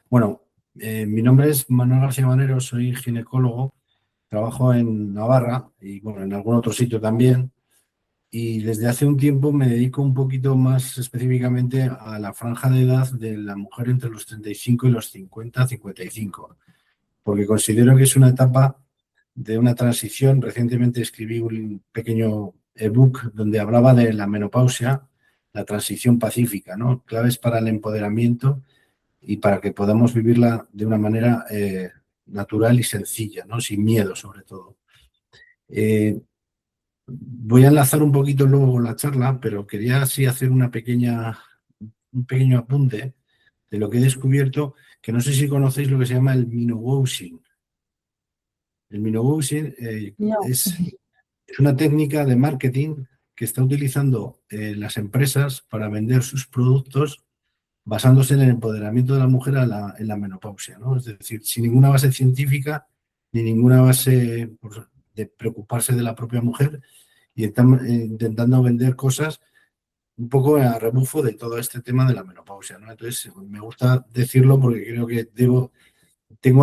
Bueno, mi nombre es Manuel García Manero, soy ginecólogo, trabajo en Navarra y bueno, en algún otro sitio también. Y desde hace un tiempo me dedico un poquito más específicamente a la franja de edad de la mujer entre los 35 y los 50, 55, porque considero que es una etapa de una transición. Recientemente escribí un pequeño ebook donde hablaba de la menopausia, la transición pacífica, ¿no? Claves para el empoderamiento y para que podamos vivirla de una manera natural y sencilla, ¿no? Sin miedo, sobre todo. Eh, Voy a enlazar un poquito luego con la charla, pero quería así hacer un pequeño apunte de lo que he descubierto, que no sé si conocéis lo que se llama el minowousing. El minowousing No. es una técnica de marketing que está utilizando las empresas para vender sus productos basándose en el empoderamiento de la mujer en la menopausia, ¿no? Es decir, sin ninguna base científica ni ninguna base pues, de preocuparse de la propia mujer y están intentando vender cosas un poco a rebufo de todo este tema de la menopausia, ¿no? Entonces, me gusta decirlo porque creo que tengo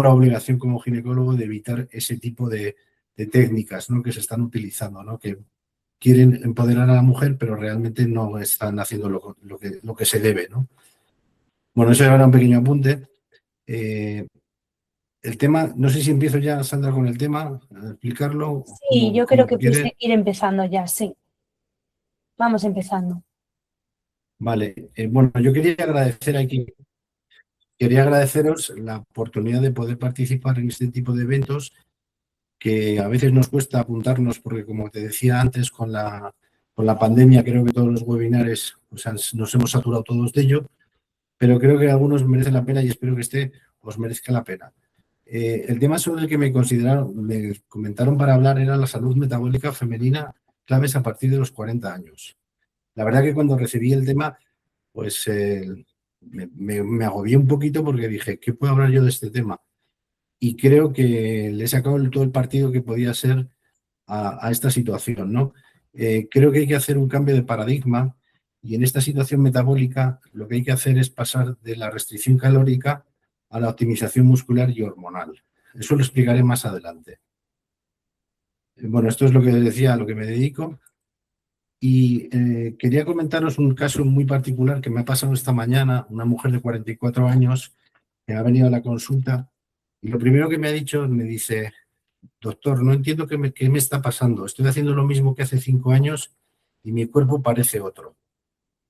la obligación como ginecólogo de evitar ese tipo de técnicas, ¿no? Que se están utilizando, ¿no? Que quieren empoderar a la mujer, pero realmente no están haciendo lo que se debe, ¿no? Bueno, eso era un pequeño apunte. Eh, el tema, no sé si empiezo ya, Sandra, con el tema, a explicarlo Sí, como, yo creo como que puedes quiere. ir empezando ya, sí. Vamos empezando. Vale, bueno, yo quería agradeceros la oportunidad de poder participar en este tipo de eventos que a veces nos cuesta apuntarnos porque, como te decía antes, con la pandemia creo que todos los webinares pues, nos hemos saturado todos de ello, pero creo que algunos merecen la pena y espero que este os merezca la pena. El tema sobre el que me comentaron para hablar era la salud metabólica femenina, claves a partir de los 40 años. La verdad que cuando recibí el tema, pues me agobié un poquito porque dije, ¿qué puedo hablar yo de este tema? Y creo que le he sacado todo el partido que podía ser a esta situación, ¿no? Creo que hay que hacer un cambio de paradigma y en esta situación metabólica lo que hay que hacer es pasar de la restricción calórica a la optimización muscular y hormonal. Eso lo explicaré más adelante. Bueno, esto es lo que decía, a lo que me dedico. Y quería comentaros un caso muy particular que me ha pasado esta mañana, una mujer de 44 años que ha venido a la consulta y lo primero que me ha dicho, me dice, doctor, no entiendo qué me está pasando. Estoy haciendo lo mismo que hace 5 años y mi cuerpo parece otro.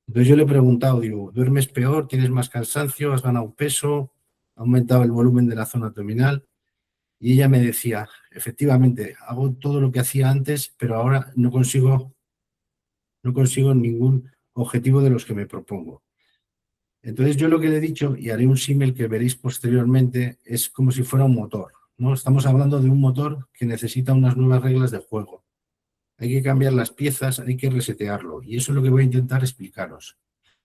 Entonces yo le he preguntado, digo, ¿duermes peor? ¿Tienes más cansancio? ¿Has ganado peso? ¿Ha aumentado el volumen de la zona abdominal? Y ella me decía, efectivamente, hago todo lo que hacía antes, pero ahora no consigo ningún objetivo de los que me propongo. Entonces yo lo que le he dicho, y haré un símil que veréis posteriormente, es como si fuera un motor, ¿no? Estamos hablando de un motor que necesita unas nuevas reglas de juego. Hay que cambiar las piezas, hay que resetearlo. Y eso es lo que voy a intentar explicaros.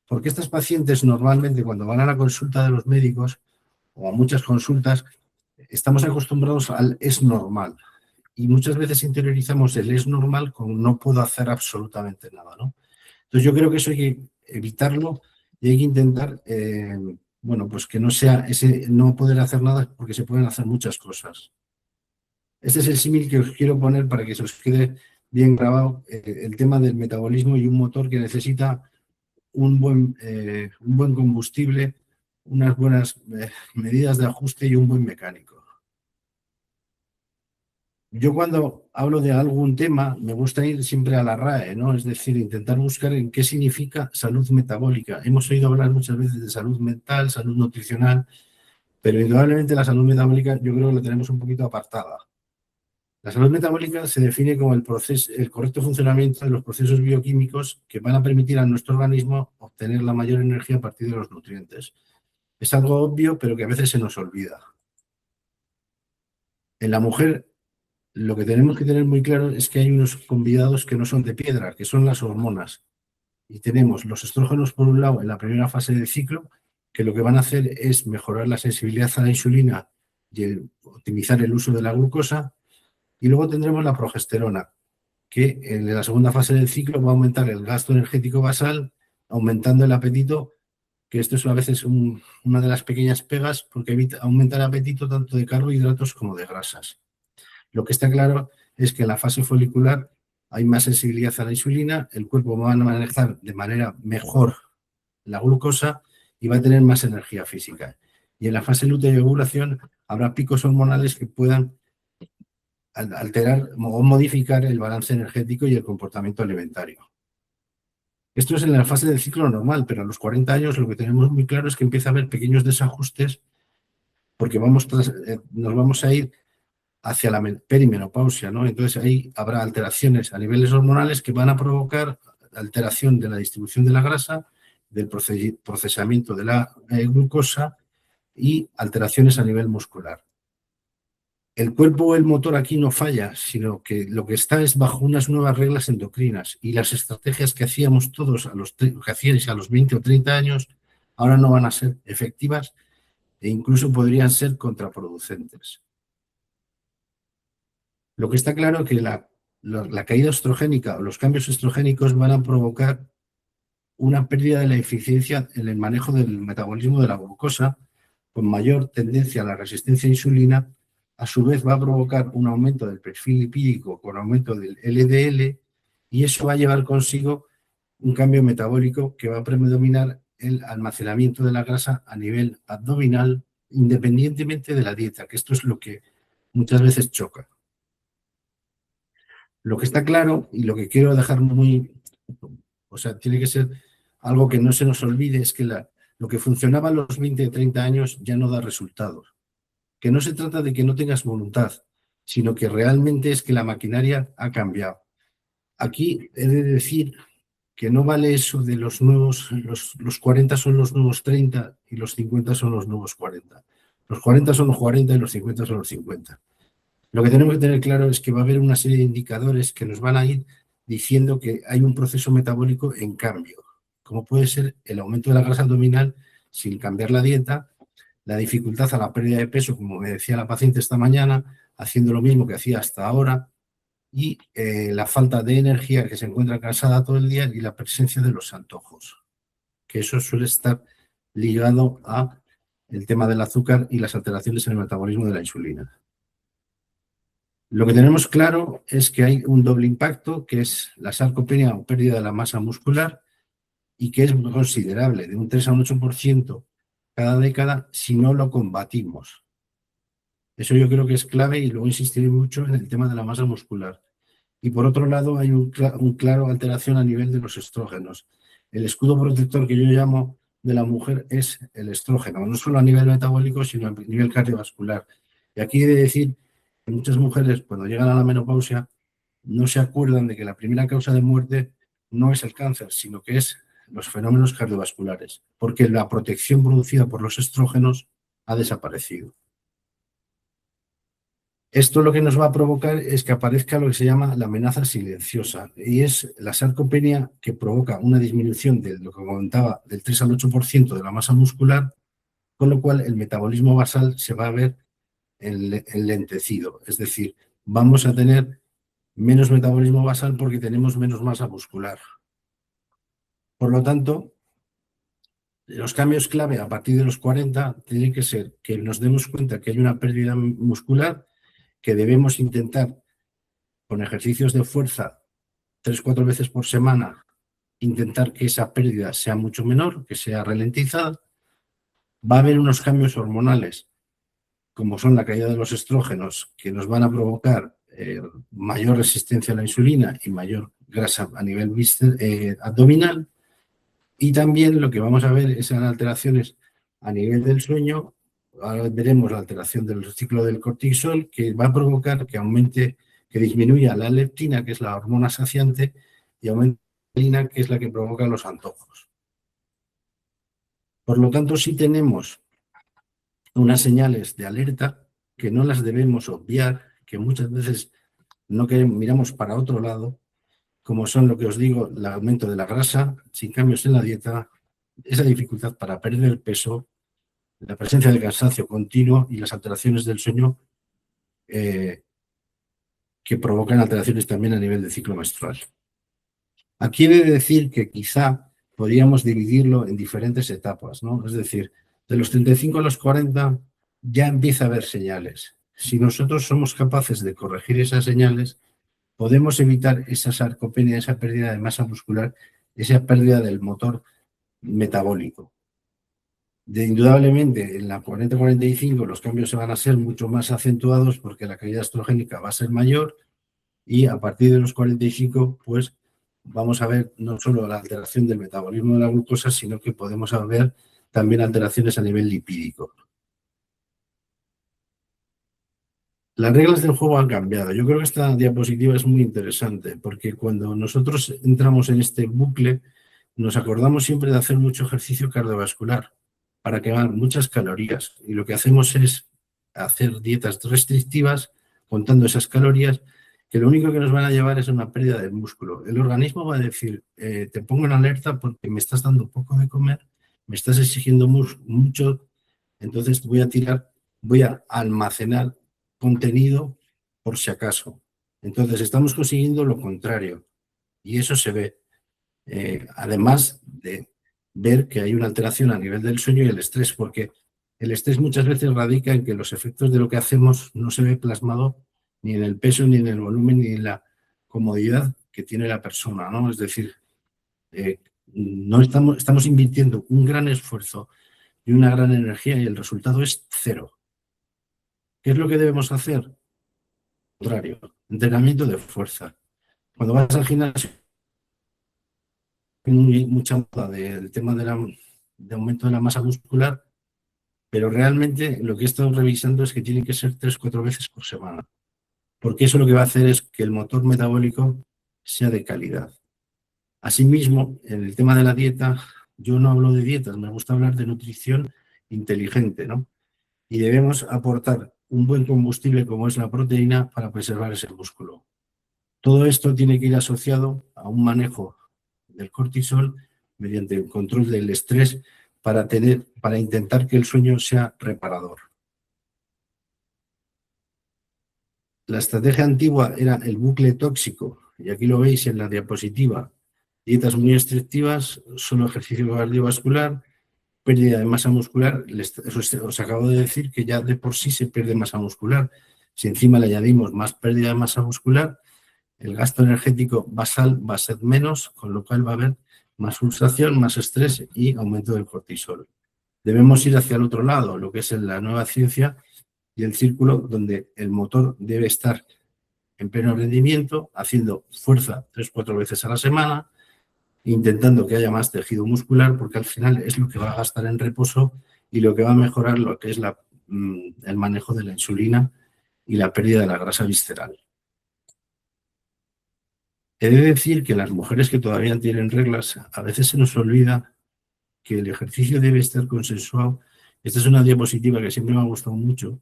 Porque estas pacientes normalmente cuando van a la consulta de los médicos o a muchas consultas, estamos acostumbrados al es normal. Y muchas veces interiorizamos el es normal con no puedo hacer absolutamente nada, ¿no? Entonces yo creo que eso hay que evitarlo y hay que intentar, bueno, pues que no sea ese no poder hacer nada porque se pueden hacer muchas cosas. Este es el símil que os quiero poner para que se os quede bien grabado, el tema del metabolismo y un motor que necesita un buen combustible, unas buenas medidas de ajuste y un buen mecánico. Yo cuando hablo de algún tema me gusta ir siempre a la RAE, ¿no? Es decir, intentar buscar en qué significa salud metabólica. Hemos oído hablar muchas veces de salud mental, salud nutricional, pero indudablemente la salud metabólica yo creo que la tenemos un poquito apartada. La salud metabólica se define como el correcto funcionamiento de los procesos bioquímicos que van a permitir a nuestro organismo obtener la mayor energía a partir de los nutrientes. Es algo obvio, pero que a veces se nos olvida. En la mujer, lo que tenemos que tener muy claro es que hay unos convidados que no son de piedra, que son las hormonas. Y tenemos los estrógenos, por un lado, en la primera fase del ciclo, que lo que van a hacer es mejorar la sensibilidad a la insulina y optimizar el uso de la glucosa. Y luego tendremos la progesterona, que en la segunda fase del ciclo va a aumentar el gasto energético basal, aumentando el apetito que esto es a veces una de las pequeñas pegas porque aumenta el apetito tanto de carbohidratos como de grasas. Lo que está claro es que en la fase folicular hay más sensibilidad a la insulina, el cuerpo va a manejar de manera mejor la glucosa y va a tener más energía física. Y en la fase lútea y ovulación habrá picos hormonales que puedan alterar o modificar el balance energético y el comportamiento alimentario. Esto es en la fase del ciclo normal, pero a los 40 años lo que tenemos muy claro es que empieza a haber pequeños desajustes porque nos vamos a ir hacia la perimenopausia, ¿no? Entonces ahí habrá alteraciones a niveles hormonales que van a provocar alteración de la distribución de la grasa, del procesamiento de la glucosa y alteraciones a nivel muscular. El cuerpo o el motor aquí no falla, sino que lo que está es bajo unas nuevas reglas endocrinas y las estrategias que hacíamos todos que hacíais a los 20 o 30 años ahora no van a ser efectivas e incluso podrían ser contraproducentes. Lo que está claro es que la caída estrogénica o los cambios estrogénicos van a provocar una pérdida de la eficiencia en el manejo del metabolismo de la glucosa, con mayor tendencia a la resistencia a insulina. A su vez va a provocar un aumento del perfil lipídico con aumento del LDL y eso va a llevar consigo un cambio metabólico que va a predominar el almacenamiento de la grasa a nivel abdominal independientemente de la dieta, que esto es lo que muchas veces choca. Lo que está claro y lo que quiero dejar tiene que ser algo que no se nos olvide, es que lo que funcionaba a los 20 o 30 años ya no da resultados. Que no se trata de que no tengas voluntad, sino que realmente es que la maquinaria ha cambiado. Aquí he de decir que no vale eso de los 40 son los nuevos 30 y los 50 son los nuevos 40. Los 40 son los 40 y los 50 son los 50. Lo que tenemos que tener claro es que va a haber una serie de indicadores que nos van a ir diciendo que hay un proceso metabólico en cambio, como puede ser el aumento de la grasa abdominal sin cambiar la dieta, la dificultad a la pérdida de peso, como me decía la paciente esta mañana, haciendo lo mismo que hacía hasta ahora, y la falta de energía, que se encuentra cansada todo el día, y la presencia de los antojos, que eso suele estar ligado a el tema del azúcar y las alteraciones en el metabolismo de la insulina. Lo que tenemos claro es que hay un doble impacto, que es la sarcopenia o pérdida de la masa muscular, y que es considerable, de un 3 a un 8% cada década, si no lo combatimos. Eso yo creo que es clave y luego insistiré mucho en el tema de la masa muscular. Y por otro lado, hay un claro alteración a nivel de los estrógenos. El escudo protector que yo llamo de la mujer es el estrógeno, no solo a nivel metabólico, sino a nivel cardiovascular. Y aquí he de decir que muchas mujeres, cuando llegan a la menopausia, no se acuerdan de que la primera causa de muerte no es el cáncer, sino que es los fenómenos cardiovasculares, porque la protección producida por los estrógenos ha desaparecido. Esto lo que nos va a provocar es que aparezca lo que se llama la amenaza silenciosa, y es la sarcopenia, que provoca una disminución de lo que comentaba del 3 al 8% de la masa muscular, con lo cual el metabolismo basal se va a ver enlentecido, es decir, vamos a tener menos metabolismo basal porque tenemos menos masa muscular. Por lo tanto, los cambios clave a partir de los 40 tienen que ser que nos demos cuenta que hay una pérdida muscular, que debemos intentar con ejercicios de fuerza 3-4 veces por semana, intentar que esa pérdida sea mucho menor, que sea ralentizada. Va a haber unos cambios hormonales, como son la caída de los estrógenos, que nos van a provocar mayor resistencia a la insulina y mayor grasa a nivel abdominal. Y también lo que vamos a ver es alteraciones a nivel del sueño. Ahora veremos la alteración del ciclo del cortisol, que va a provocar que aumente, que disminuya la leptina, que es la hormona saciante, y aumente la insulina, que es la que provoca los antojos. Por lo tanto, sí tenemos unas señales de alerta que no las debemos obviar, que muchas veces no miramos para otro lado, como son lo que os digo, el aumento de la grasa, sin cambios en la dieta, esa dificultad para perder peso, la presencia de cansancio continuo y las alteraciones del sueño que provocan alteraciones también a nivel del ciclo menstrual. Aquí he de decir que quizá podríamos dividirlo en diferentes etapas, ¿no? Es decir, de los 35 a los 40 ya empieza a haber señales. Si nosotros somos capaces de corregir esas señales, podemos evitar esa sarcopenia, esa pérdida de masa muscular, esa pérdida del motor metabólico. Indudablemente, en la 40-45 los cambios se van a ser mucho más acentuados porque la caída estrogénica va a ser mayor y a partir de los 45, pues vamos a ver no solo la alteración del metabolismo de la glucosa, sino que podemos ver también alteraciones a nivel lipídico. Las reglas del juego han cambiado. Yo creo que esta diapositiva es muy interesante porque cuando nosotros entramos en este bucle, nos acordamos siempre de hacer mucho ejercicio cardiovascular para quemar muchas calorías. Y lo que hacemos es hacer dietas restrictivas contando esas calorías que lo único que nos van a llevar es a una pérdida de músculo. El organismo va a decir, te pongo en alerta porque me estás dando poco de comer, me estás exigiendo mucho, entonces voy a almacenar contenido por si acaso. Entonces estamos consiguiendo lo contrario y eso se ve. Además de ver que hay una alteración a nivel del sueño y el estrés, porque el estrés muchas veces radica en que los efectos de lo que hacemos no se ve plasmado ni en el peso, ni en el volumen, ni en la comodidad que tiene la persona, ¿no? Es decir, no estamos invirtiendo un gran esfuerzo y una gran energía y el resultado es cero. ¿Qué es lo que debemos hacer? Lo contrario, entrenamiento de fuerza. Cuando vas al gimnasio, hay mucha moda del tema de aumento de la masa muscular, pero realmente lo que he estado revisando es que tienen que ser 3-4 veces por semana, porque eso lo que va a hacer es que el motor metabólico sea de calidad. Asimismo, en el tema de la dieta, yo no hablo de dietas, me gusta hablar de nutrición inteligente, ¿no? Y debemos aportar un buen combustible como es la proteína para preservar ese músculo. Todo esto tiene que ir asociado a un manejo del cortisol mediante el control del estrés para intentar que el sueño sea reparador. La estrategia antigua era el bucle tóxico, y aquí lo veis en la diapositiva. Dietas muy restrictivas, solo ejercicio cardiovascular, pérdida de masa muscular. Os acabo de decir que ya de por sí se pierde masa muscular. Si encima le añadimos más pérdida de masa muscular, el gasto energético basal va a ser menos, con lo cual va a haber más frustración, más estrés y aumento del cortisol. Debemos ir hacia el otro lado, lo que es en la nueva ciencia y el círculo donde el motor debe estar en pleno rendimiento, haciendo fuerza 3-4 veces a la semana, intentando que haya más tejido muscular, porque al final es lo que va a gastar en reposo y lo que va a mejorar lo que es el manejo de la insulina y la pérdida de la grasa visceral. He de decir que las mujeres que todavía tienen reglas, a veces se nos olvida que el ejercicio debe estar consensuado. Esta es una diapositiva que siempre me ha gustado mucho,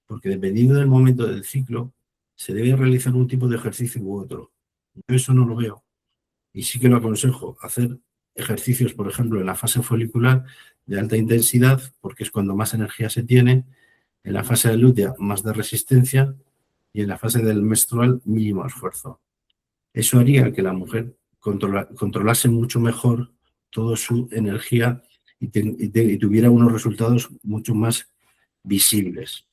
porque dependiendo del momento del ciclo, se debe realizar un tipo de ejercicio u otro. Yo eso no lo veo. Y sí que lo aconsejo, hacer ejercicios, por ejemplo, en la fase folicular de alta intensidad, porque es cuando más energía se tiene, en la fase de lútea más de resistencia y en la fase del menstrual mínimo esfuerzo. Eso haría que la mujer controlase mucho mejor toda su energía y tuviera unos resultados mucho más visibles.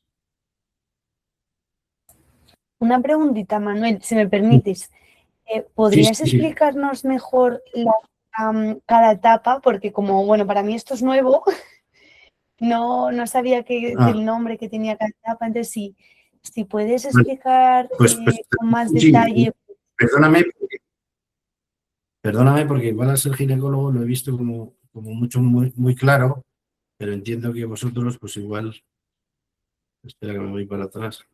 Una preguntita, Manuel, si me permites. ¿Podrías Sí. explicarnos mejor cada etapa? Porque como, bueno, para mí esto es nuevo, no sabía el nombre que tenía cada etapa. Entonces, si puedes explicar pues, con más sí, detalle. Perdóname porque igual al ser ginecólogo lo he visto como mucho, muy claro, pero entiendo que vosotros pues igual, espera que me voy para atrás.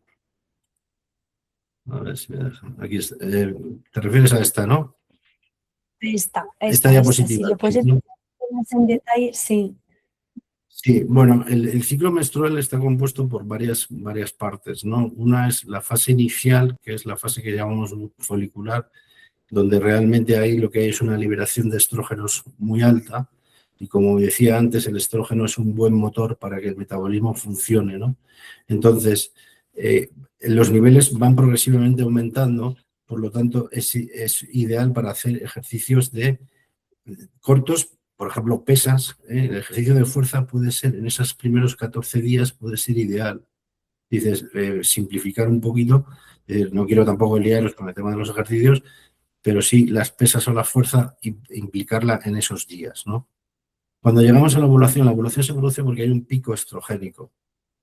A ver si me dejan. Aquí está. Te refieres a esta, ¿no? Esta diapositiva. Si lo puedes explicar más en detalle, sí. Sí, bueno, el ciclo menstrual está compuesto por varias partes, ¿no? Una es la fase inicial, que es la fase que llamamos folicular, donde realmente ahí lo que hay es una liberación de estrógenos muy alta y como decía antes, el estrógeno es un buen motor para que el metabolismo funcione, ¿no? Entonces, los niveles van progresivamente aumentando, por lo tanto, es ideal para hacer ejercicios de cortos, por ejemplo, pesas. El ejercicio de fuerza puede ser, en esos primeros 14 días, puede ser ideal. Dices, simplificar un poquito, no quiero tampoco liaros con el tema de los ejercicios, pero sí las pesas o la fuerza, implicarla en esos días, ¿no? Cuando llegamos a la ovulación se produce porque hay un pico estrogénico,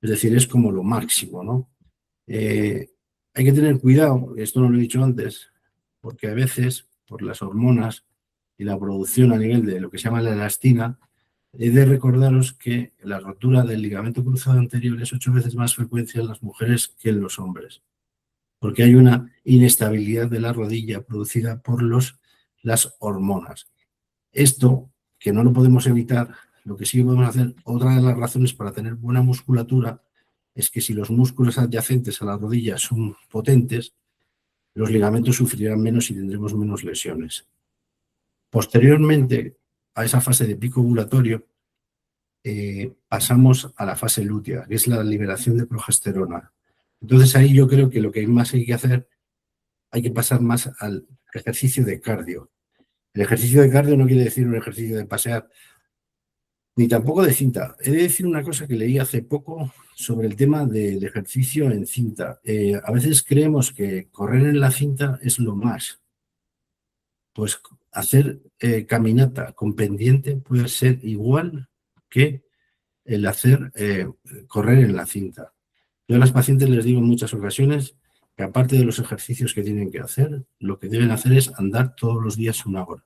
es decir, es como lo máximo, ¿no? Hay que tener cuidado, esto no lo he dicho antes, porque a veces, por las hormonas y la producción a nivel de lo que se llama la elastina, he de recordaros que la rotura del ligamento cruzado anterior es 8 veces más frecuente en las mujeres que en los hombres, porque hay una inestabilidad de la rodilla producida por las hormonas. Esto, que no lo podemos evitar, lo que sí podemos hacer, otra de las razones para tener buena musculatura, es que si los músculos adyacentes a la rodilla son potentes, los ligamentos sufrirán menos y tendremos menos lesiones. Posteriormente a esa fase de pico ovulatorio, pasamos a la fase lútea, que es la liberación de progesterona. Entonces ahí yo creo que lo que más hay que hacer, hay que pasar más al ejercicio de cardio. El ejercicio de cardio no quiere decir un ejercicio de pasear, ni tampoco de cinta. He de decir una cosa que leí hace poco sobre el tema del ejercicio en cinta. A veces creemos que correr en la cinta es lo más. Pues hacer caminata con pendiente puede ser igual que el hacer correr en la cinta. Yo a las pacientes les digo en muchas ocasiones que aparte de los ejercicios que tienen que hacer, lo que deben hacer es andar todos los días 1 hora.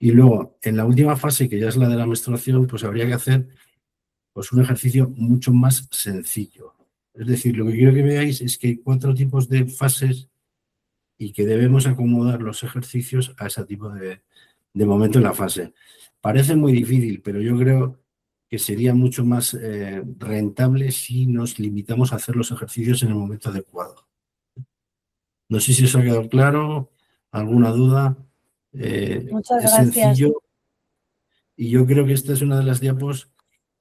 Y luego, en la última fase, que ya es la de la menstruación, pues habría que hacer pues, un ejercicio mucho más sencillo. Es decir, lo que quiero que veáis es que hay 4 tipos de fases y que debemos acomodar los ejercicios a ese tipo de momento en la fase. Parece muy difícil, pero yo creo que sería mucho más rentable si nos limitamos a hacer los ejercicios en el momento adecuado. No sé si os ha quedado claro, alguna duda. Muchas Es gracias. sencillo y yo creo que esta es una de las diapos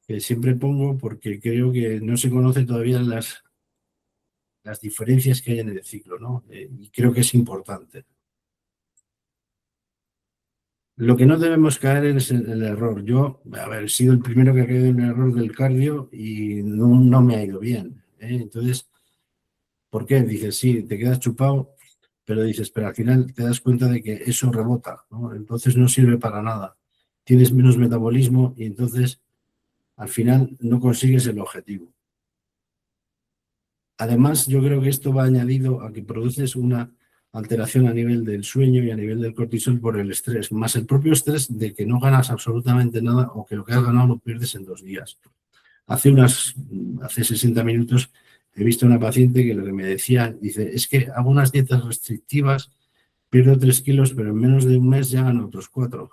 que siempre pongo porque creo que no se conocen todavía las diferencias que hay en el ciclo, ¿no? Y creo que es importante. Lo que no debemos caer es en el error. Yo, he sido el primero que ha caído en el error del cardio y no me ha ido bien, ¿eh? Entonces, ¿por qué? Dices, sí, te quedas chupado, pero dices, pero al final te das cuenta de que eso rebota, ¿no? Entonces no sirve para nada. Tienes menos metabolismo y entonces al final no consigues el objetivo. Además, yo creo que esto va añadido a que produces una alteración a nivel del sueño y a nivel del cortisol por el estrés, más el propio estrés de que no ganas absolutamente nada o que lo que has ganado lo pierdes en 2 días. Hace 60 minutos he visto a una paciente que lo que me decía, dice, es que hago unas dietas restrictivas, pierdo 3 kilos, pero en menos de un mes ya gano otros 4.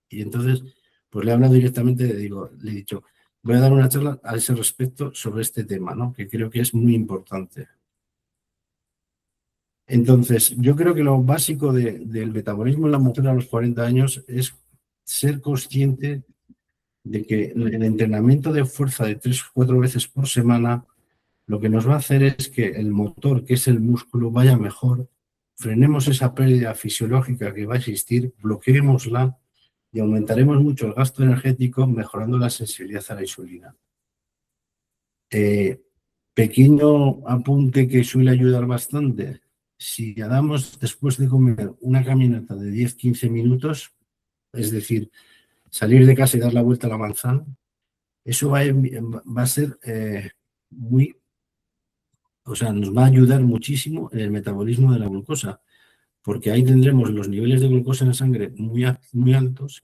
Y entonces, pues le he hablado directamente, le he dicho, voy a dar una charla a ese respecto sobre este tema, ¿no? Que creo que es muy importante. Entonces, yo creo que lo básico del metabolismo en la mujer a los 40 años es ser consciente de que el entrenamiento de fuerza de 3 o 4 veces por semana lo que nos va a hacer es que el motor, que es el músculo, vaya mejor, frenemos esa pérdida fisiológica que va a existir, bloqueémosla y aumentaremos mucho el gasto energético mejorando la sensibilidad a la insulina. Pequeño apunte que suele ayudar bastante. Si damos después de comer una caminata de 10-15 minutos, es decir, salir de casa y dar la vuelta a la manzana, eso va a ser nos va a ayudar muchísimo en el metabolismo de la glucosa, porque ahí tendremos los niveles de glucosa en la sangre muy altos,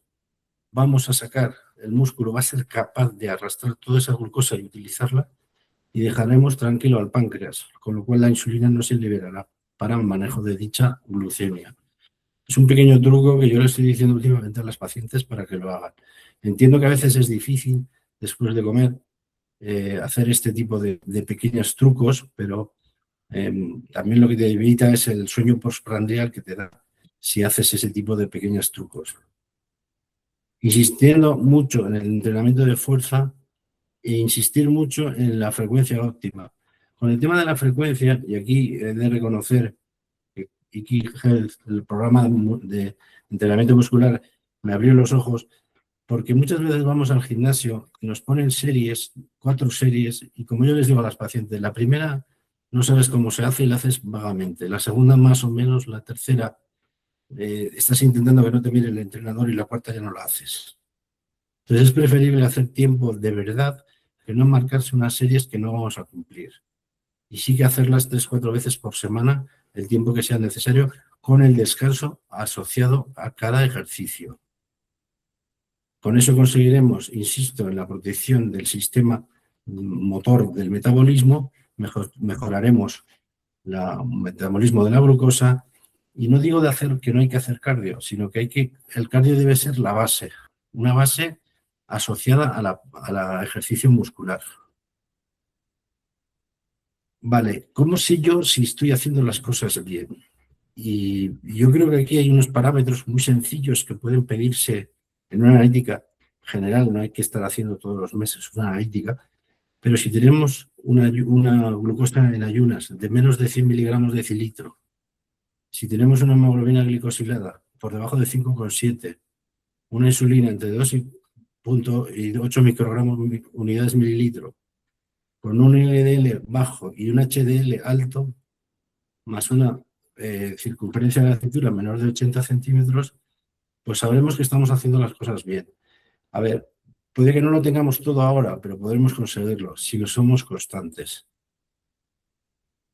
vamos a sacar, el músculo va a ser capaz de arrastrar toda esa glucosa y utilizarla, y dejaremos tranquilo al páncreas, con lo cual la insulina no se liberará para el manejo de dicha glucemia. Es un pequeño truco que yo le estoy diciendo últimamente a las pacientes para que lo hagan. Entiendo que a veces es difícil, después de comer, hacer este tipo de pequeños trucos, pero también lo que te evita es el sueño postprandial que te da si haces ese tipo de pequeños trucos. Insistiendo mucho en el entrenamiento de fuerza e insistir mucho en la frecuencia óptima. Con el tema de la frecuencia, y aquí he de reconocer que Iki Health, el programa de entrenamiento muscular, me abrió los ojos, porque muchas veces vamos al gimnasio y nos ponen series, 4 series, y como yo les digo a las pacientes, la primera no sabes cómo se hace y la haces vagamente, la segunda más o menos, la tercera estás intentando que no te mire el entrenador y la cuarta ya no la haces. Entonces es preferible hacer tiempo de verdad que no marcarse unas series que no vamos a cumplir. Y sí que hacerlas 3 o 4 veces por semana, el tiempo que sea necesario, con el descanso asociado a cada ejercicio. Con eso conseguiremos, insisto, en la protección del sistema motor del metabolismo, mejoraremos el metabolismo de la glucosa. Y no digo de hacer que no hay que hacer cardio, sino que el cardio debe ser la base, una base asociada a ejercicio muscular. Vale, ¿cómo sé yo si estoy haciendo las cosas bien? Y yo creo que aquí hay unos parámetros muy sencillos que pueden pedirse en una analítica general, no hay que estar haciendo todos los meses una analítica, pero si tenemos una glucosa en ayunas de menos de 100 miligramos de decilitro, si tenemos una hemoglobina glicosilada por debajo de 5,7, una insulina entre 2,8 microgramos unidades mililitro, con un LDL bajo y un HDL alto, más una circunferencia de la cintura menor de 80 centímetros, pues sabremos que estamos haciendo las cosas bien. A ver, puede que no lo tengamos todo ahora, pero podremos conseguirlo si no somos constantes.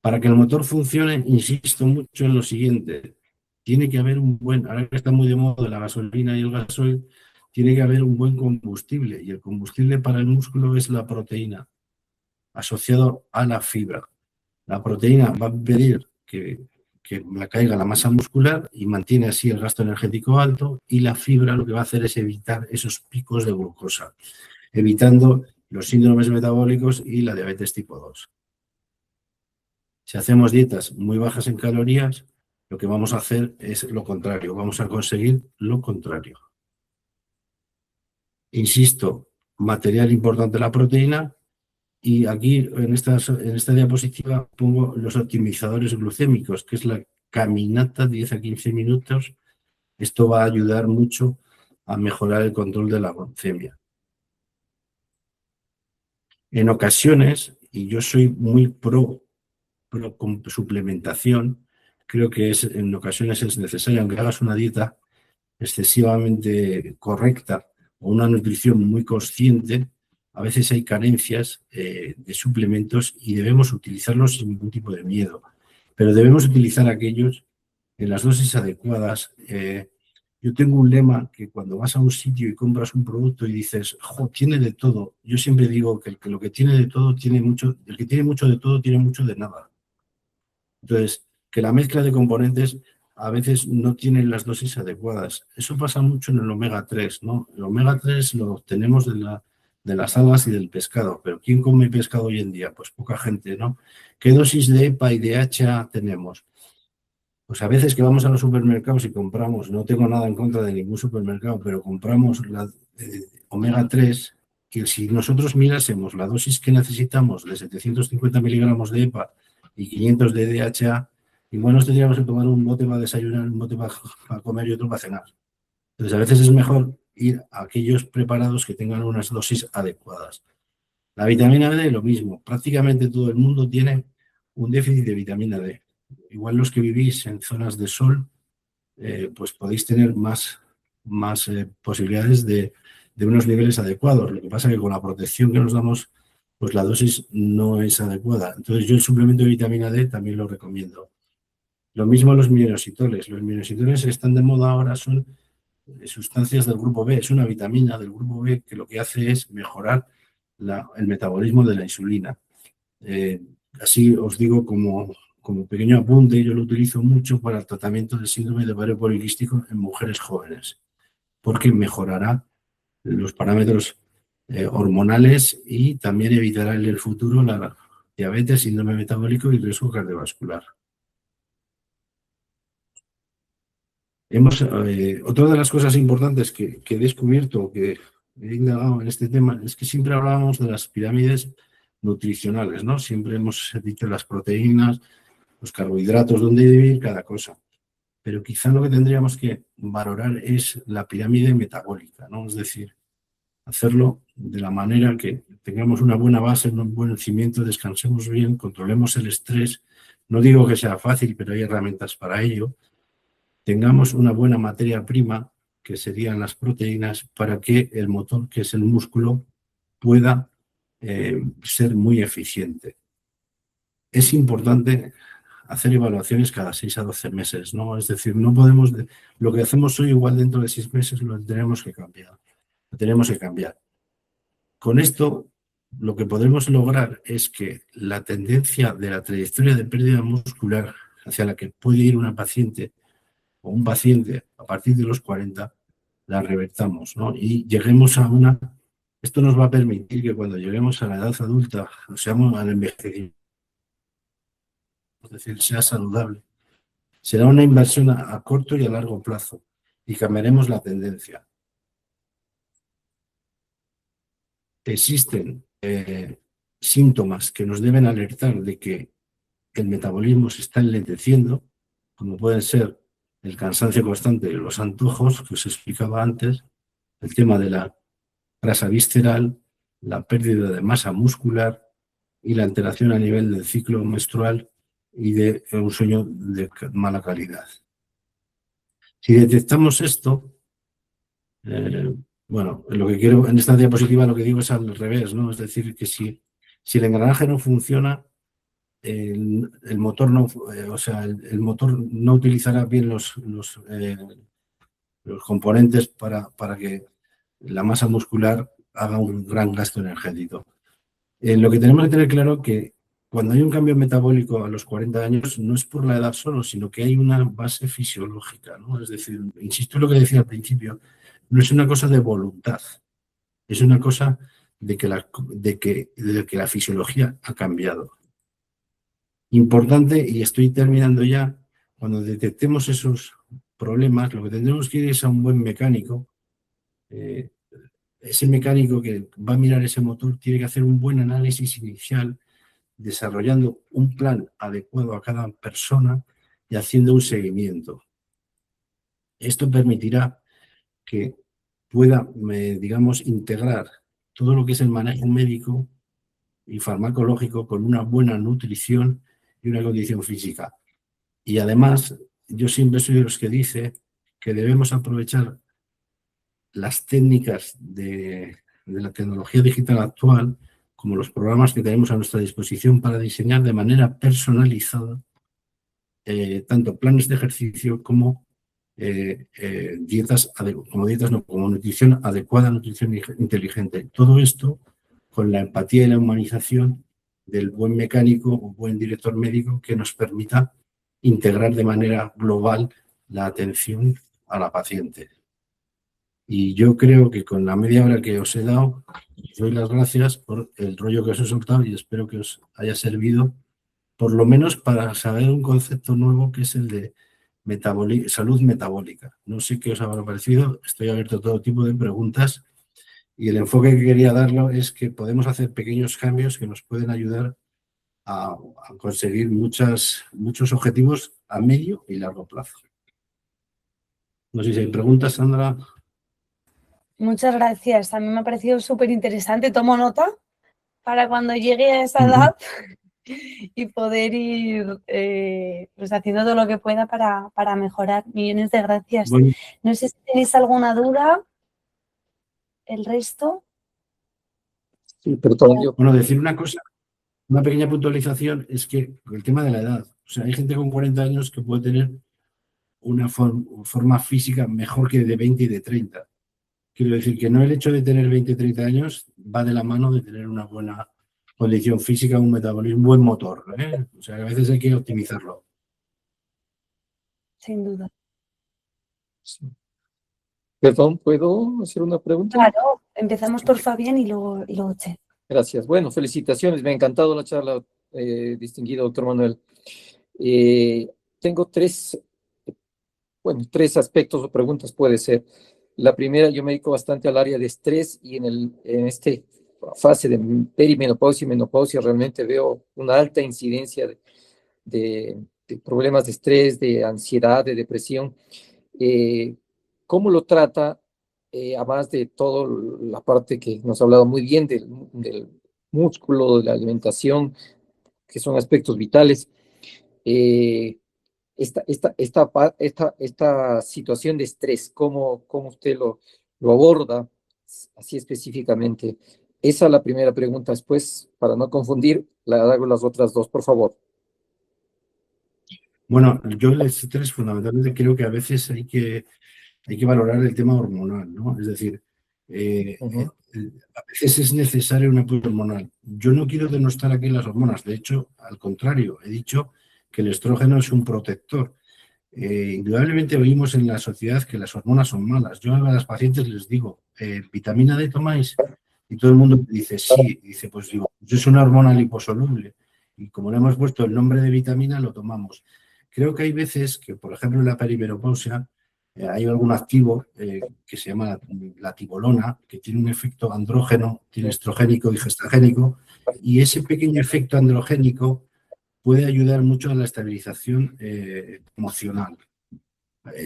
Para que el motor funcione, insisto mucho en lo siguiente. Tiene que haber ahora que está muy de moda la gasolina y el gasoil, tiene que haber un buen combustible. Y el combustible para el músculo es la proteína, asociado a la fibra. La proteína va a impedir que la caiga la masa muscular y mantiene así el gasto energético alto, y la fibra lo que va a hacer es evitar esos picos de glucosa, evitando los síndromes metabólicos y la diabetes tipo 2. Si hacemos dietas muy bajas en calorías, lo que vamos a hacer es lo contrario, vamos a conseguir lo contrario. Insisto, material importante la proteína, y aquí en esta diapositiva pongo los optimizadores glucémicos, que es la caminata 10 a 15 minutos. Esto va a ayudar mucho a mejorar el control de la glucemia. En ocasiones, y yo soy muy pro con suplementación, creo que en ocasiones es necesario, aunque hagas una dieta excesivamente correcta o una nutrición muy consciente, a veces hay carencias de suplementos y debemos utilizarlos sin ningún tipo de miedo, pero debemos utilizar aquellos en las dosis adecuadas. Yo tengo un lema que cuando vas a un sitio y compras un producto y dices, ¡jo!, tiene de todo. Yo siempre digo que lo que tiene de todo tiene mucho, el que tiene mucho de todo tiene mucho de nada. Entonces, que la mezcla de componentes a veces no tiene las dosis adecuadas. Eso pasa mucho en el omega 3, ¿no? El omega 3 lo obtenemos de las algas y del pescado, pero ¿quién come pescado hoy en día? Pues poca gente, ¿no? ¿Qué dosis de EPA y de DHA tenemos? Pues a veces que vamos a los supermercados y compramos, no tengo nada en contra de ningún supermercado, pero compramos la omega 3, que si nosotros mirásemos la dosis que necesitamos de 750 miligramos de EPA y 500 de DHA, igual nos tendríamos que tomar un bote para desayunar, un bote para comer y otro para cenar. Entonces a veces es mejor ir a aquellos preparados que tengan unas dosis adecuadas. La vitamina D, lo mismo. Prácticamente todo el mundo tiene un déficit de vitamina D. Igual los que vivís en zonas de sol, pues podéis tener más posibilidades de unos niveles adecuados. Lo que pasa es que con la protección que nos damos, pues la dosis no es adecuada. Entonces yo el suplemento de vitamina D también lo recomiendo. Lo mismo los mioinositoles. Los mioinositoles que están de moda ahora son sustancias del grupo B. Es una vitamina del grupo B que lo que hace es mejorar el metabolismo de la insulina. Así os digo como pequeño apunte, yo lo utilizo mucho para el tratamiento del síndrome de ovario poliquístico en mujeres jóvenes, porque mejorará los parámetros hormonales y también evitará en el futuro la diabetes, síndrome metabólico y riesgo cardiovascular. Otra de las cosas importantes que he descubierto, que he indagado en este tema, es que siempre hablábamos de las pirámides nutricionales, ¿no? Siempre hemos dicho las proteínas, los carbohidratos, dónde debe ir cada cosa. pero quizá lo que tendríamos que valorar es la pirámide metabólica, ¿no? Es decir, hacerlo de la manera que tengamos una buena base, un buen cimiento, descansemos bien, controlemos el estrés. No digo que sea fácil, pero hay herramientas para ello. Tengamos una buena materia prima, que serían las proteínas, para que el motor, que es el músculo, pueda ser muy eficiente. Es importante hacer evaluaciones cada 6 a 12 meses, ¿no? Es decir, no podemos, lo que hacemos hoy igual dentro de 6 meses lo tenemos que cambiar. Lo tenemos que cambiar. Con esto, lo que podremos lograr es que la tendencia de la trayectoria de pérdida muscular hacia la que puede ir una paciente o un paciente a partir de los 40, la revertamos, ¿no? Y lleguemos a una... Esto nos va a permitir que cuando lleguemos a la edad adulta, o sea, al envejecimiento, es decir, sea saludable, será una inversión a corto y a largo plazo y cambiaremos la tendencia. Existen síntomas que nos deben alertar de que el metabolismo se está enlenteciendo, como pueden ser el cansancio constante y los antojos, que os explicaba antes, el tema de la grasa visceral, la pérdida de masa muscular y la alteración a nivel del ciclo menstrual y de un sueño de mala calidad. Si detectamos esto, bueno, lo que quiero en esta diapositiva lo que digo es al revés, ¿no? Es decir, que si el engranaje no funciona, el motor no, o sea, el motor no utilizará bien los componentes para que la masa muscular haga un gran gasto energético. Lo que tenemos que tener claro que cuando hay un cambio metabólico a los 40 años no es por la edad solo, sino que hay una base fisiológica, ¿no? Es decir, insisto en lo que decía al principio, no es una cosa de voluntad, es una cosa de que la fisiología ha cambiado. Importante, y estoy terminando ya, cuando detectemos esos problemas, lo que tendremos que ir es a un buen mecánico. Ese mecánico que va a mirar ese motor tiene que hacer un buen análisis inicial, desarrollando un plan adecuado a cada persona y haciendo un seguimiento. Esto permitirá que pueda, digamos, integrar todo lo que es el manejo médico y farmacológico con una buena nutrición y una condición física. Y además, yo siempre soy de los que dice que debemos aprovechar las técnicas de la tecnología digital actual, como los programas que tenemos a nuestra disposición para diseñar de manera personalizada tanto planes de ejercicio como como nutrición adecuada, nutrición inteligente. Todo esto con la empatía y la humanización del buen mecánico o buen director médico que nos permita integrar de manera global la atención a la paciente. Y yo creo que con la media hora que os he dado, os doy las gracias por el rollo que os he soltado y espero que os haya servido, por lo menos para saber un concepto nuevo que es el de salud metabólica. No sé qué os habrá parecido, estoy abierto a todo tipo de preguntas y el enfoque que quería darlo es que podemos hacer pequeños cambios que nos pueden ayudar a conseguir muchos objetivos a medio y largo plazo. No sé si hay preguntas, Sandra. Muchas gracias. A mí me ha parecido súper interesante. Tomo nota para cuando llegue a esa edad y poder ir pues haciendo todo lo que pueda para mejorar. Millones de gracias. Bueno. No sé si tenéis alguna duda. ¿El resto? Sí, perdón, yo... Bueno, decir una cosa, una pequeña puntualización es que el tema de la edad, o sea, hay gente con 40 años que puede tener una forma física mejor que de 20 y de 30. Quiero decir que no el hecho de tener 20 y 30 años va de la mano de tener una buena condición física, un metabolismo, un buen motor, ¿eh? O sea, que a veces hay que optimizarlo. Sin duda. Sí. Perdón, ¿puedo hacer una pregunta? Claro, empezamos por Fabián y luego Che. Gracias. Bueno, felicitaciones. Me ha encantado la charla, distinguido doctor Manuel. Tengo tres aspectos o preguntas puede ser. La primera, yo me dedico bastante al área de estrés y en esta fase de perimenopausia y menopausia realmente veo una alta incidencia de problemas de estrés, de ansiedad, de depresión. ¿Cómo lo trata? Además de toda la parte que nos ha hablado muy bien del músculo, de la alimentación, que son aspectos vitales. eh, esta situación de estrés, ¿cómo usted lo aborda así específicamente? Esa es la primera pregunta. Después, para no confundir, le hago las otras dos, por favor. Bueno, yo el estrés fundamentalmente creo que a veces hay que valorar el tema hormonal, ¿no? Es decir, a veces es necesario un apoyo hormonal. Yo no quiero denostar aquí las hormonas, de hecho, al contrario, he dicho que el estrógeno es un protector. Indudablemente oímos en la sociedad que las hormonas son malas. Yo a las pacientes les digo, ¿vitamina D tomáis? Y todo el mundo dice, sí. Y dice, pues digo, pues es una hormona liposoluble. Y como le hemos puesto el nombre de vitamina, lo tomamos. Creo que hay veces que, por ejemplo, en la perimenopausia, hay algún activo que se llama la tibolona, que tiene un efecto andrógeno, tiene estrogénico y gestagénico, y ese pequeño efecto androgénico puede ayudar mucho a la estabilización emocional.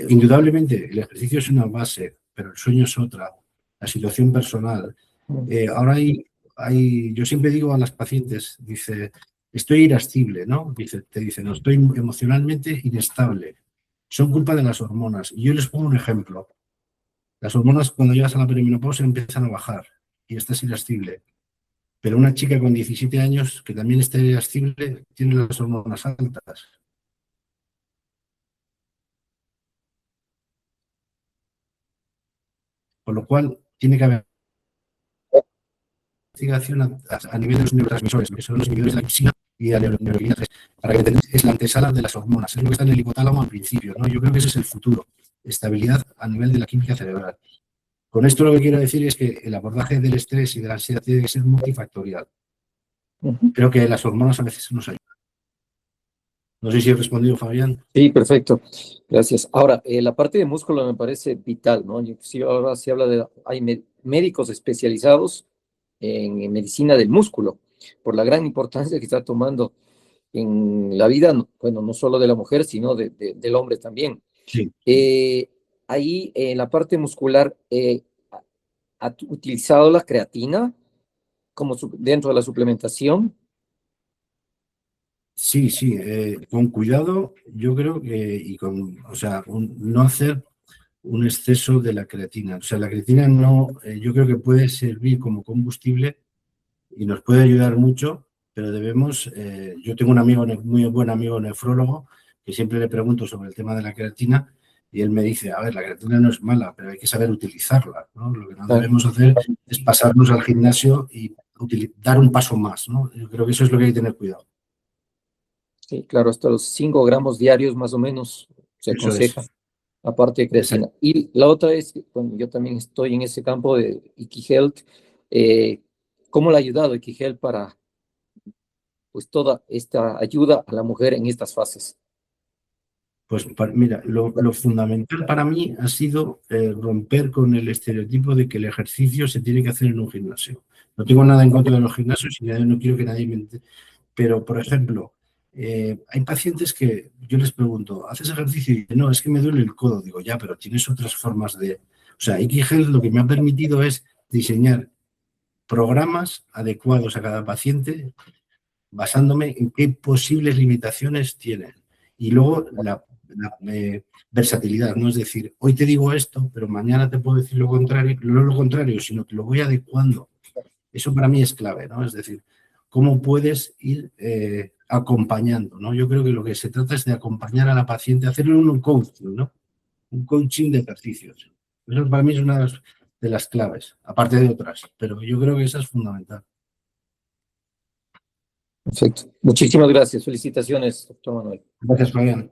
Indudablemente, el ejercicio es una base, pero el sueño es otra, la situación personal. Ahora yo siempre digo a las pacientes, dice, estoy irascible, ¿no? Te dicen, no, estoy emocionalmente inestable. Son culpa de las hormonas. Y yo les pongo un ejemplo. Las hormonas cuando llegas a la perimenopausia empiezan a bajar y estás irascible. Pero una chica con 17 años que también está irascible tiene las hormonas altas. Con lo cual, tiene que haber investigación a nivel de los neurotransmisores, que son los inhibidores de la leptina y de la neuroquina 3, para que entendáis, es la antesala de las hormonas, es lo que está en el hipotálamo al principio, ¿no? Yo creo que ese es el futuro, estabilidad a nivel de la química cerebral. Con esto lo que quiero decir es que el abordaje del estrés y de la ansiedad tiene que ser multifactorial. Creo que las hormonas a veces nos ayudan. No sé si he respondido, Fabián. Sí, perfecto. Gracias. Ahora, la parte de músculo me parece vital, ¿no? Sí, ahora se habla hay médicos especializados en medicina del músculo, por la gran importancia que está tomando en la vida, bueno, no solo de la mujer, sino del hombre también. Sí. Ahí, en la parte muscular, ¿ha utilizado la creatina como dentro de la suplementación? Sí, con cuidado, yo creo que, o sea, no hacer un exceso de la creatina. O sea, la creatina no, yo creo que puede servir como combustible y nos puede ayudar mucho, pero debemos, yo tengo un amigo, muy buen amigo nefrólogo, que siempre le pregunto sobre el tema de la creatina y él me dice, a ver, la creatina no es mala, pero hay que saber utilizarla, ¿no? Lo que no debemos hacer es pasarnos al gimnasio y dar un paso más, ¿no? Yo creo que eso es lo que hay que tener cuidado. Sí, claro, hasta los 5 gramos diarios más o menos se aconseja, aparte de creatina. Exacto. Y la otra es, bueno, yo también estoy en ese campo de Ikihealth. ¿Cómo le ha ayudado Ikihealth para, pues, toda esta ayuda a la mujer en estas fases? Pues mira, lo fundamental para mí ha sido romper con el estereotipo de que el ejercicio se tiene que hacer en un gimnasio. No tengo nada en contra de los gimnasios y no quiero que nadie me... Pero, por ejemplo, hay pacientes que yo les pregunto, ¿haces ejercicio? Y dicen, no, es que me duele el codo. Digo, ya, pero tienes otras formas de... O sea, Ikihealth lo que me ha permitido es diseñar programas adecuados a cada paciente basándome en qué posibles limitaciones tienen. Y luego la versatilidad, ¿no? Es decir, hoy te digo esto, pero mañana te puedo decir lo contrario, no lo contrario, sino que lo voy adecuando. Eso para mí es clave, ¿no? Es decir, cómo puedes ir acompañando, ¿no? Yo creo que lo que se trata es de acompañar a la paciente, hacerle un coaching, ¿no? Un coaching de ejercicios. Eso para mí es una de las claves, aparte de otras, pero yo creo que esa es fundamental. Perfecto. Muchísimas gracias. Felicitaciones, doctor Manuel. Gracias, Fabián.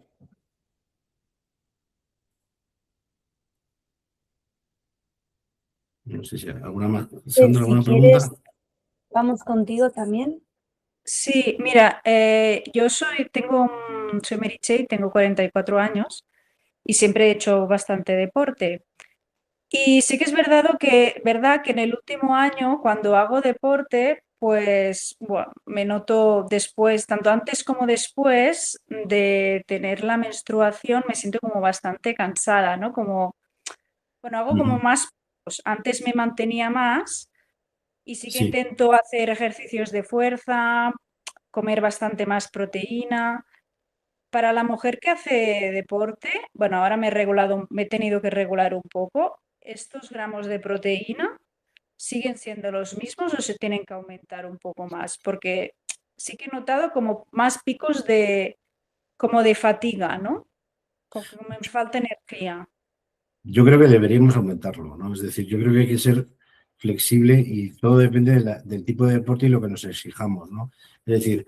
No sé si hay alguna más. Sandra, ¿alguna pregunta? Vamos contigo también. Sí, mira, yo soy Meritxell, tengo 44 años y siempre he hecho bastante deporte. Y sí que es verdad que en el último año, cuando hago deporte, pues bueno, me noto después, tanto antes como después de tener la menstruación, me siento como bastante cansada, ¿no? Como, bueno, hago como Ujú. más, pues antes me mantenía más y sí que Sí, intento hacer ejercicios de fuerza, comer bastante más proteína. Para la mujer que hace deporte, bueno, ahora me he regulado, me he tenido que regular un poco. ¿Estos gramos de proteína siguen siendo los mismos o se tienen que aumentar un poco más? Porque sí que he notado como más picos de, como de fatiga, ¿no? Como que me falta energía. yo creo que deberíamos aumentarlo, ¿no? Es decir, yo creo que hay que ser flexible y todo depende del tipo de deporte y lo que nos exijamos, ¿no? Es decir,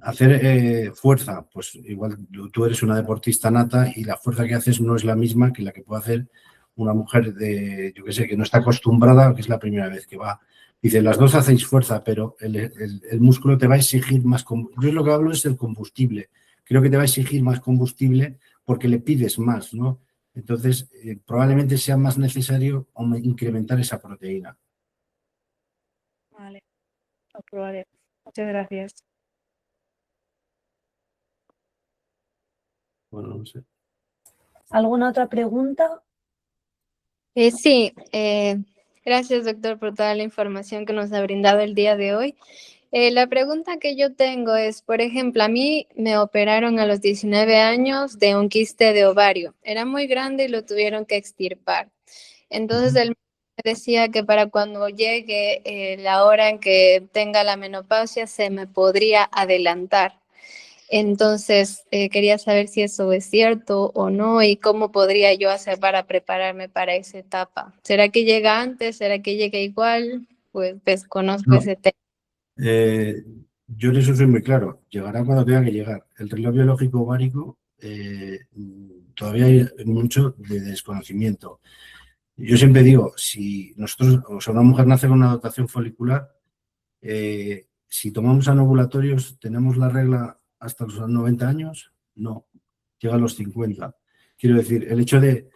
hacer fuerza, pues igual tú eres una deportista nata y la fuerza que haces no es la misma que la que puede hacer una mujer de, yo qué sé, que no está acostumbrada, que es la primera vez que va. Dice, las dos hacéis fuerza, pero el músculo te va a exigir más. Yo lo que hablo es el combustible. Creo que te va a exigir más combustible porque le pides más, ¿no? Entonces, probablemente sea más necesario incrementar esa proteína. Vale, lo probaré. Muchas gracias. Bueno, no sé. ¿Alguna otra pregunta? Sí, gracias doctor por toda la información que nos ha brindado el día de hoy. La pregunta que yo tengo es, por ejemplo, a mí me operaron a los 19 años de un quiste de ovario. Era muy grande y lo tuvieron que extirpar. Entonces él me decía que para cuando llegue la hora en que tenga la menopausia se me podría adelantar. Entonces, quería saber si eso es cierto o no y cómo podría yo hacer para prepararme para esa etapa. ¿Será que llega antes? ¿Será que llega igual? Pues desconozco No, ese tema. yo en eso soy muy claro. Llegará cuando tenga que llegar. El reloj biológico ovárico todavía hay mucho de desconocimiento. Yo siempre digo, si nosotros, o sea, una mujer nace con una dotación folicular, si tomamos anovulatorios, ¿tenemos la regla hasta los 90 años? No, llega a los 50. Quiero decir, el hecho de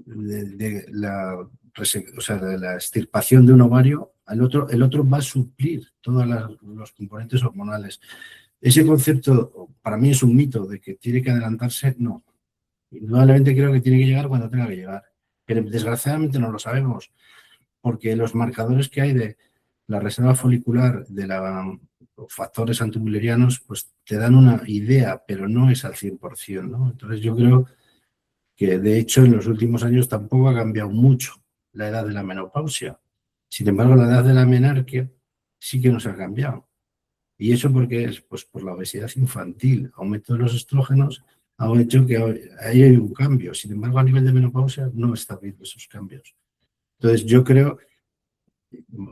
la, o sea, de la extirpación de un ovario, el otro va a suplir todos los componentes hormonales. Ese concepto para mí es un mito de que tiene que adelantarse, no. Indudablemente creo que tiene que llegar cuando tenga que llegar. Pero desgraciadamente no lo sabemos, porque los marcadores que hay de la reserva folicular, de los factores antimüllerianos, pues te dan una idea, pero no es al 100%, ¿no? Entonces yo creo que de hecho en los últimos años tampoco ha cambiado mucho la edad de la menopausia. Sin embargo, la edad de la menarquia sí que nos ha cambiado. Y eso porque es pues, por la obesidad infantil, aumento de los estrógenos, ha hecho que ahí hay un cambio. Sin embargo, a nivel de menopausia no está habiendo esos cambios. Entonces, yo creo,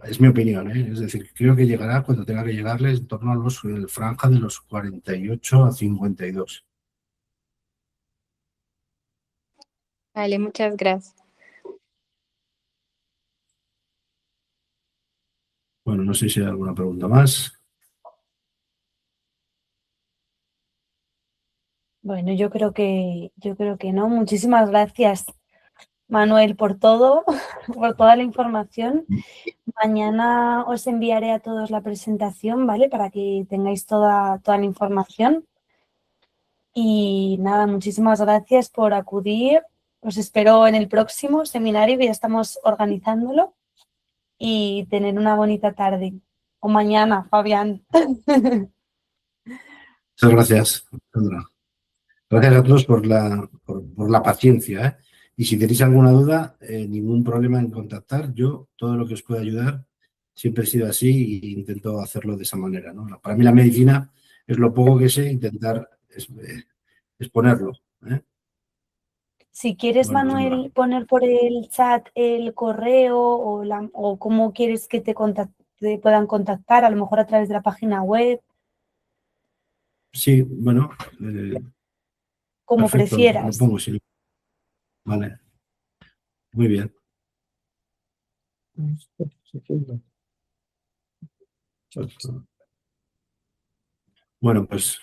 es mi opinión, ¿eh? Es decir, creo que llegará cuando tenga que llegarle en torno a el franja de los 48 a 52. Vale, muchas gracias. Bueno, no sé si hay alguna pregunta más. Bueno, yo creo que no. Muchísimas gracias, Manuel, por todo, por toda la información. Mañana os enviaré a todos la presentación, ¿vale? Para que tengáis toda la información. Y nada, muchísimas gracias por acudir. Os espero en el próximo seminario que ya estamos organizándolo y tener una bonita tarde. O mañana, Fabián. Muchas gracias, Sandra. Gracias a todos por la paciencia, ¿eh? Y si tenéis alguna duda, ningún problema en contactar. Yo, todo lo que os pueda ayudar, siempre he sido así e intento hacerlo de esa manera, ¿no? Para mí la medicina es lo poco que sé, intentar exponerlo, ¿eh? Si quieres, Bueno, Sandra. Manuel, poner por el chat el correo o cómo quieres que te puedan contactar, a lo mejor a través de la página web, Sí, bueno, como perfecto, lo prefieras. pongo, sí. Vale, muy bien. Bueno, pues,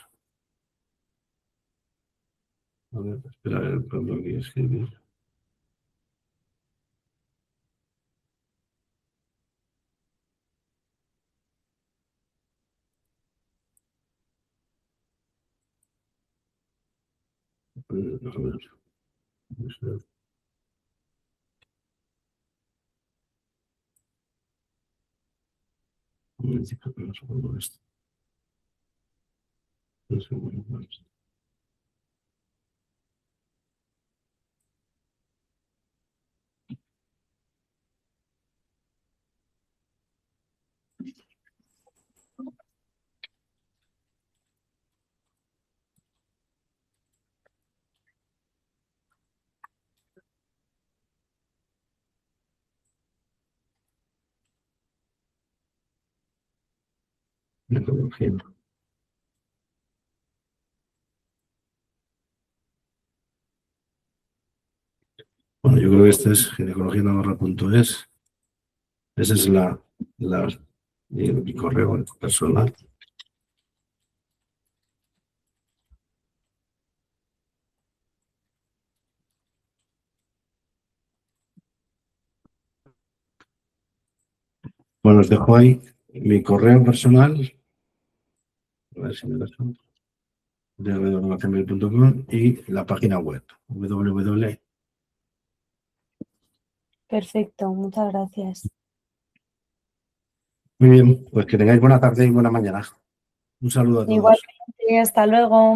a ver, espera, a ver, lo que escribir. Metodología. Bueno, yo creo que este es ginecologianavarra.es. Ese es mi correo personal. Bueno, os dejo ahí mi correo personal. A ver si me lo son. www.gmail.com y la página web www. Perfecto, muchas gracias. Muy bien, pues que tengáis buena tarde y buena mañana. Un saludo a todos. Igualmente, hasta luego.